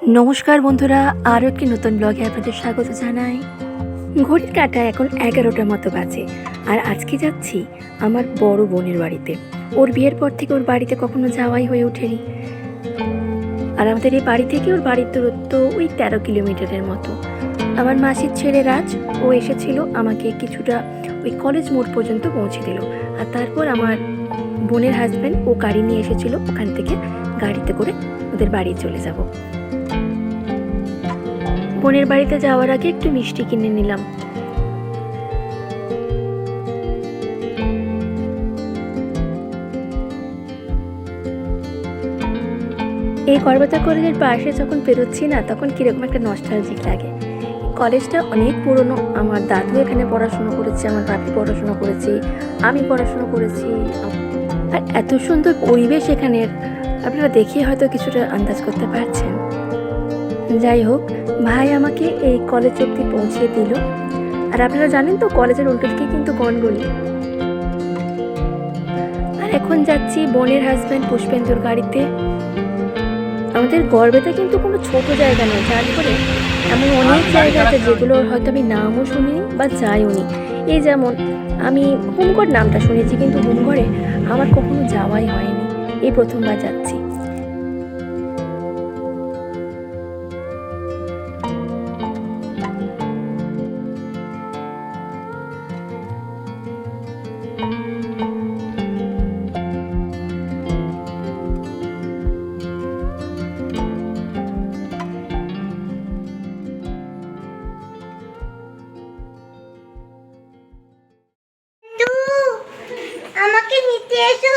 নমস্কার বন্ধুরা, আরও একটি নতুন ব্লগে আপনাদের স্বাগত জানাই। ঘড়ির কাঁটা এখন 11টার মতো বাজে, আর আজকে যাচ্ছি আমার বড় বোনের বাড়িতে। ওর বিয়ের পর থেকে ওর বাড়িতে কখনো যাওয়াই হয়ে ওঠেনি। আর আমাদের এই বাড়ি থেকে ওর বাড়ির দূরত্ব ওই 13 কিলোমিটারের মতো। আমার মাসির ছেলে রাজ, ও এসেছিল আমাকে কিছুটা ওই কলেজ মোড় পর্যন্ত পৌঁছে দিল। আর তারপর আমার বোনের হাজব্যান্ড ও গাড়ি নিয়ে এসেছিল, ওখান থেকে গাড়িতে করে ওদের বাড়ি চলে যাব। বোনের বাড়িতে যাওয়ার আগে একটু মিষ্টি কিনে নিলাম। এই গড়বেতা কলেজের পাশে যখন পেরোচ্ছি না, তখন কিরকম একটা নস্টালজিক লাগে। কলেজটা অনেক পুরনো। আমার দাদু এখানে পড়াশোনা করেছে, আমার বাপি পড়াশোনা করেছে, আমি পড়াশোনা করেছি। আর এত সুন্দর পরিবেশ এখানের, আপনারা দেখে হয়তো কিছুটা আন্দাজ করতে পারছেন। যাই হোক, ভাই আমাকে এই কলেজ অবধি পৌঁছে দিল। আর আপনারা জানেন তো, কলেজের উল্টো দিকে কিন্তু গনগনি। আর এখন যাচ্ছি বোনের হাজব্যান্ড পুষ্পেন্দুর গাড়িতে। আমাদের গড়বেতা কিন্তু কোনো ছোট জায়গা নয়, যার করে এমন অনেক জায়গা আছে যেগুলোর হয়তো আমি নামও শুনিনি বা যাইও নি। এই যেমন আমি হোমগড় নামটা শুনেছি, কিন্তু হোমগড়ে আমার কখনো যাওয়াই হয়নি, এই প্রথমবার যাচ্ছি। আমাকে নিতে এসো।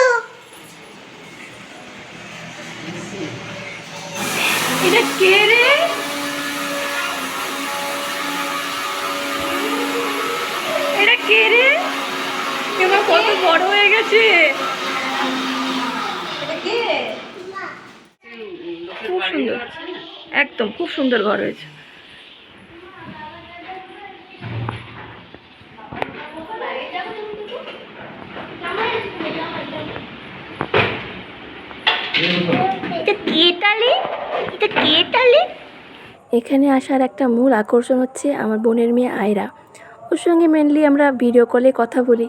এটা কে রে? এটা কে রে? এবার কত বড় হয়ে গেছে। খুব সুন্দর, একদম খুব সুন্দর ঘর হয়েছে। এটা কে তালে? এটা কে তালে? এখানে আসার একটা মূল আকর্ষণ হচ্ছে আমার বোনের মেয়ে আয়রা। ওর সঙ্গে মেনলি আমরা ভিডিও কলে কথা বলি।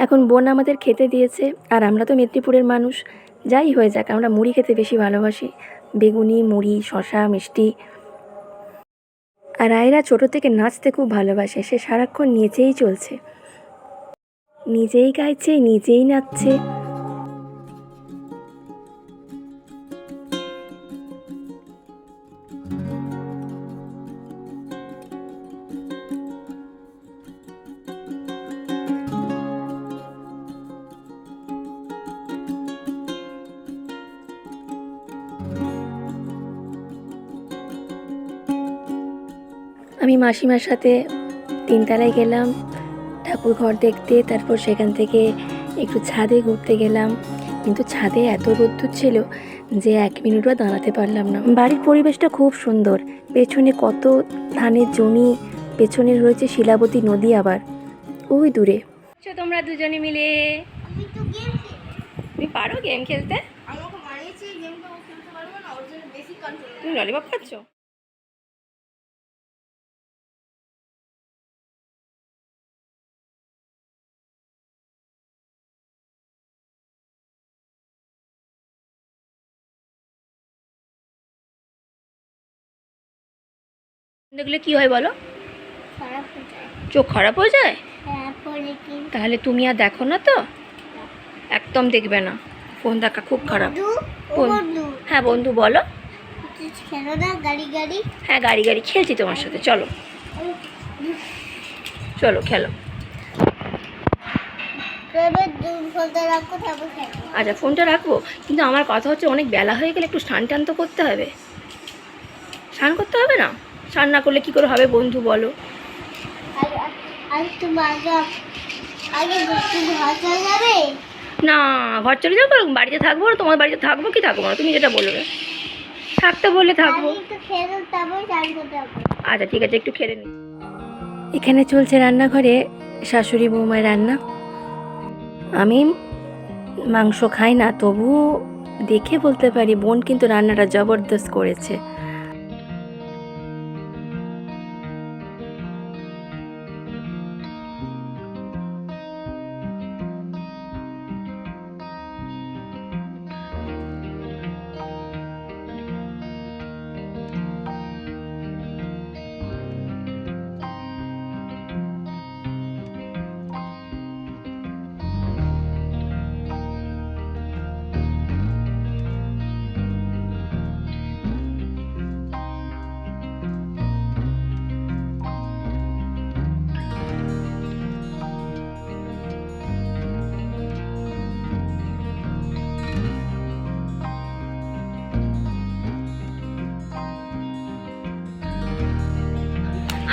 এখন বোন আমাদের খেতে দিয়েছে, আর আমরা তো মেদিনীপুরের মানুষ, যাই হয়ে যাক আমরা মুড়ি খেতে বেশি ভালোবাসি। বেগুনি, মুড়ি, শশা, মিষ্টি। আর আয়রা ছোটো থেকে নাচতে খুব ভালোবাসে, সে সারাক্ষণ নেচেই চলছে, নিজেই গাইছে, নিজেই নাচছে। আমি মাসিমার সাথে 3তলায় গেলাম ঠাকুর ঘর দেখতে, তারপর সেখান থেকে একটু ছাদে ঘুরতে গেলাম। কিন্তু ছাদে এত রোদ্দুর ছিল যে 1 মিনিটও দাঁড়াতে পারলাম না। বাড়ির পরিবেশটা খুব সুন্দর, পেছনে কত ধানের জমি, পেছনে রয়েছে শিলাবতী নদী, আবার ওই দূরে। তোমরা দুজনে মিলে আমি তো গেম তুমি পারো গেম খেলতে? আমাকে মারিয়েছে, এই গেমটা ও খেলতে পারবে না, ওর জন্য বেশি কন্ট্রোল। তুমি ললিপপ খাচ্ছ? দেখলে কি হয় বলো? খারাপ হয়ে যায়। চোখ খারাপ হয়ে যায়? হ্যাঁ, পরে কি? তাহলে তুমি আর দেখো না তো, একদম দেখবে না। ফোন দেখা খুব খারাপ। বন্ধু, ও ফোন, বন্ধু, হ্যাঁ বন্ধু বলো। তুই খেলো না গাড়ি গাড়ি? হ্যাঁ গাড়ি গাড়ি খেলছি তোমার সাথে, চলো চলো খেলো। এবার দূর ফোনটা রাখো, তারপর খেলো। আচ্ছা ফোনটা রাখবো, কিন্তু আমার কথা হচ্ছে অনেক বেলা হয়ে গেলে একটু স্নান টান তো করতে হবে। স্নান করতে হবে না? স্নান না করলে কী করে হবে বন্ধু বলো? আর আর তুমি আগে আগে তুমি ঘর চলে যাবে? না, ঘর চলে যাবো, বাড়িতে থাকবো, তোমার বাড়িতে থাকবো কি থাকবো না, তুমি যেটা বলবে। থাকতে বললে থাকবো। আমি একটু খেয়ে দাও, তারপর চান করতে হবে। আচ্ছা ঠিক আছে, একটু খেলে নি। এখানে চলছে রান্নাঘরে শাশুড়ি বৌমার রান্না। আমি মাংস খাই না, তবু দেখে বলতে পারি বোন কিন্তু রান্নাটা জবরদস্ত করেছে।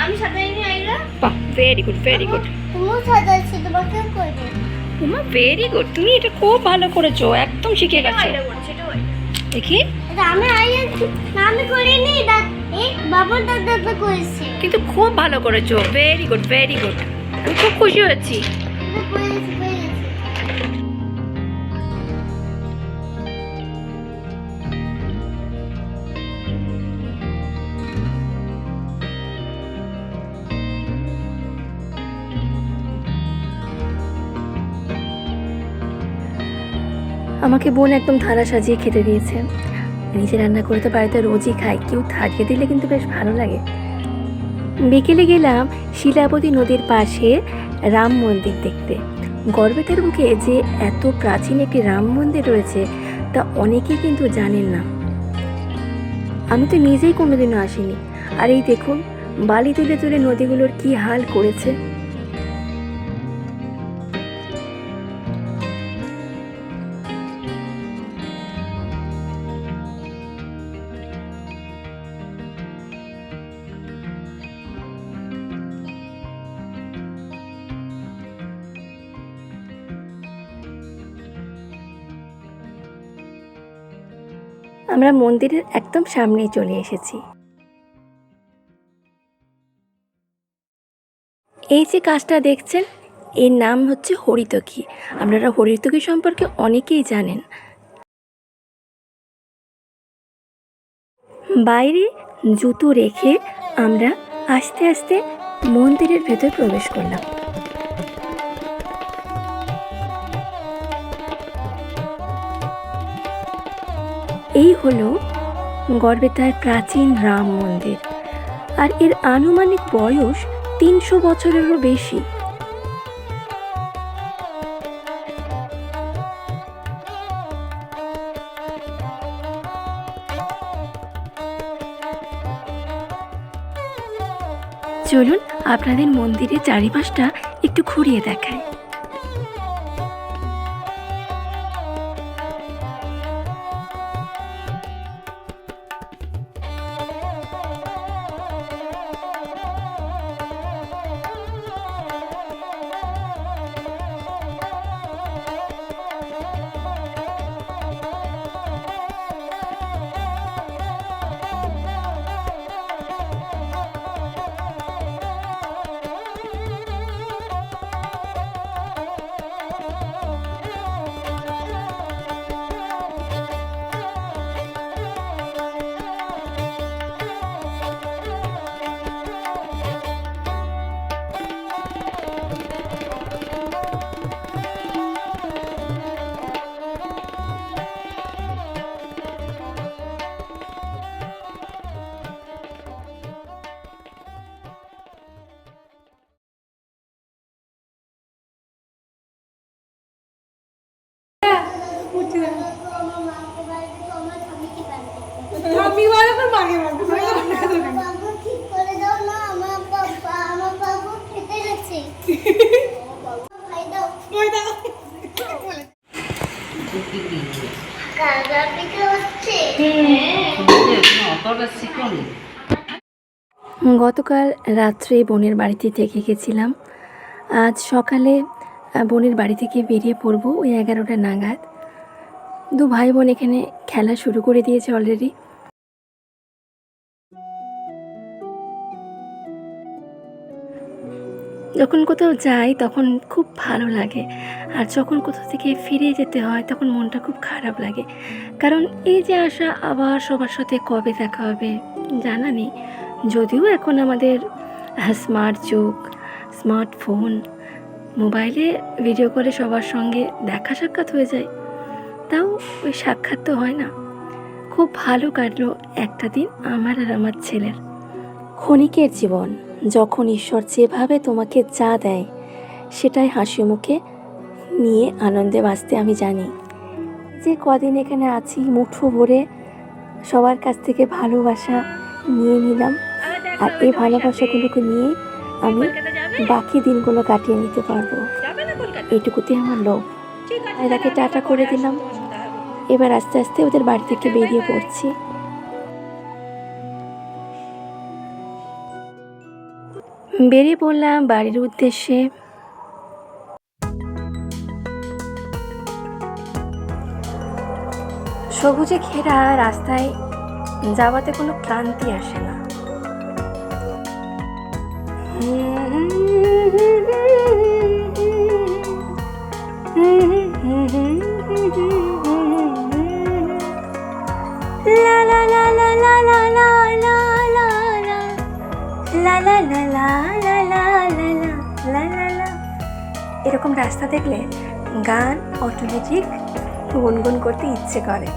আমি সাজাইনি আইরা। বাহ, ভেরি গুড, ভেরি গুড। তুমিও সাজাইছি, তোমাকে করবে। উমা, ভেরি গুড, তুমি এটা খুব ভালো করেছো, একদম শিখে গেছো। দেখি, এটা আমি আইয়া না, আমি করিনি, এই বাবার দাদা করেছে। কিন্তু খুব ভালো করেছো, ভেরি গুড, ভেরি গুড। আমি খুব খুশি হয়েছি। এটা করেছে, করেছে। আমাকে বোন একদম থালা সাজিয়ে খেতে দিয়েছে। নিজে রান্না করে তো বাড়িতে রোজই খাই, কেউ থাকিয়ে দিলে কিন্তু বেশ ভালো লাগে। বিকেলে গেলাম শিলাবতী নদীর পাশে রাম মন্দির দেখতে। গড়বেতার বুকে যে এত প্রাচীন একটি রাম মন্দির রয়েছে তা অনেকেই কিন্তু জানেন না। আমি তো নিজেই কোনোদিনও আসিনি। আর এই দেখুন, বালি তুলে তুলে নদীগুলোর কি হাল করেছে। আমরা মন্দিরের একদম সামনেই চলে এসেছি। এই যে গাছটা দেখছেন, এর নাম হচ্ছে হরিতকি। আপনারা হরিতকি সম্পর্কে অনেকেই জানেন। বাইরে জুতো রেখে আমরা আস্তে আস্তে মন্দিরের ভেতর প্রবেশ করলাম। এই হলো গড়বেতার প্রাচীন রাম মন্দির, আর এর আনুমানিক বয়স 300 বছরেরও বেশি। চলুন আপনাদের মন্দিরের চারিপাশটা একটু ঘুরিয়ে দেখাই। বাবু ঠিক করে দাও না, আমার বাবু খেতে গেছে। খাই দাও। কাজা পিঠে হচ্ছে। গতকাল রাত্রে বোনের বাড়িতে থেকে গেছিলাম। আজ সকালে বোনের বাড়ি থেকে বেরিয়ে পড়বো ওই 11টা নাগাদ। দু ভাই বোন এখানে খেলা শুরু করে দিয়েছে অলরেডি। যখন কোথাও যাই তখন খুব ভালো লাগে, আর যখন কোথাও থেকে ফিরে যেতে হয় তখন মনটা খুব খারাপ লাগে। কারণ এই যে আসা, আবার সবার সাথে কবে দেখা হবে জানা নেই। যদিও এখন আমাদের স্মার্ট যুগ, স্মার্টফোন, মোবাইলে ভিডিও কলে সবার সঙ্গে দেখা সাক্ষাৎ হয়ে যায়, তাও ওই সাক্ষাৎ তো হয় না। খুব ভালো কাটলো একটা দিন আমার আর আমার ছেলের। ক্ষণিকের জীবন, যখন ঈশ্বর যেভাবে তোমাকে যা দেয় সেটাই হাসি মুখে নিয়ে আনন্দে বাঁচতে আমি জানি। যে কদিন এখানে আছি মুঠো ভরে সবার কাছ থেকে ভালোবাসা নিয়ে নিলাম, আর এই ভালোবাসাগুলোকে নিয়ে আমি বাকি দিনগুলো কাটিয়ে নিতে পারবো, এইটুকুতে আমার লোভ। এরাকে টাটা করে দিলাম, এবার আস্তে আস্তে ওদের বাড়ি থেকে বেরিয়ে পড়ছি। বেরিয়ে পড়লাম বাড়ির উদ্দেশ্যে। সবুজে ঘেরা রাস্তায় যাওয়াতে কোনো ক্লান্তি আসে না। এরকম রাস্তা দেখলে গান অটোমেটিক গুনগুন করতে ইচ্ছে করে।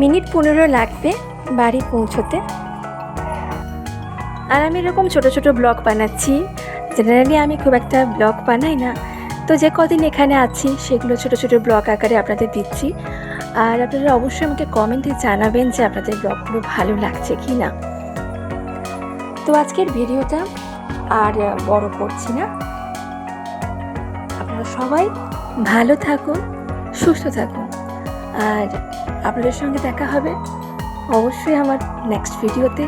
মিনিট 15 লাগবে বাড়ি পৌঁছতে। আর আমি এরকম ছোট ছোট ব্লগ বানাচ্ছি। জেনারেলি আমি খুব একটা ব্লগ বানাই না, তো যে কদিন এখানে আছি সেগুলো ছোট ছোট ব্লগ আকারে আপনাদের দিচ্ছি। আর আপনারা অবশ্যই আমাকে কমেন্টে জানাবেন যে আপনাদের ব্লগগুলো ভালো লাগছে কি না। তো আজকের ভিডিওটা আর বড় করছি না। আপনারা সবাই ভালো থাকুন, সুস্থ থাকুন, আর আপনাদের সঙ্গে দেখা হবে অবশ্যই আমার নেক্সট ভিডিওতে।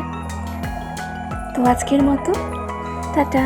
তো আজকের মতো টাটা।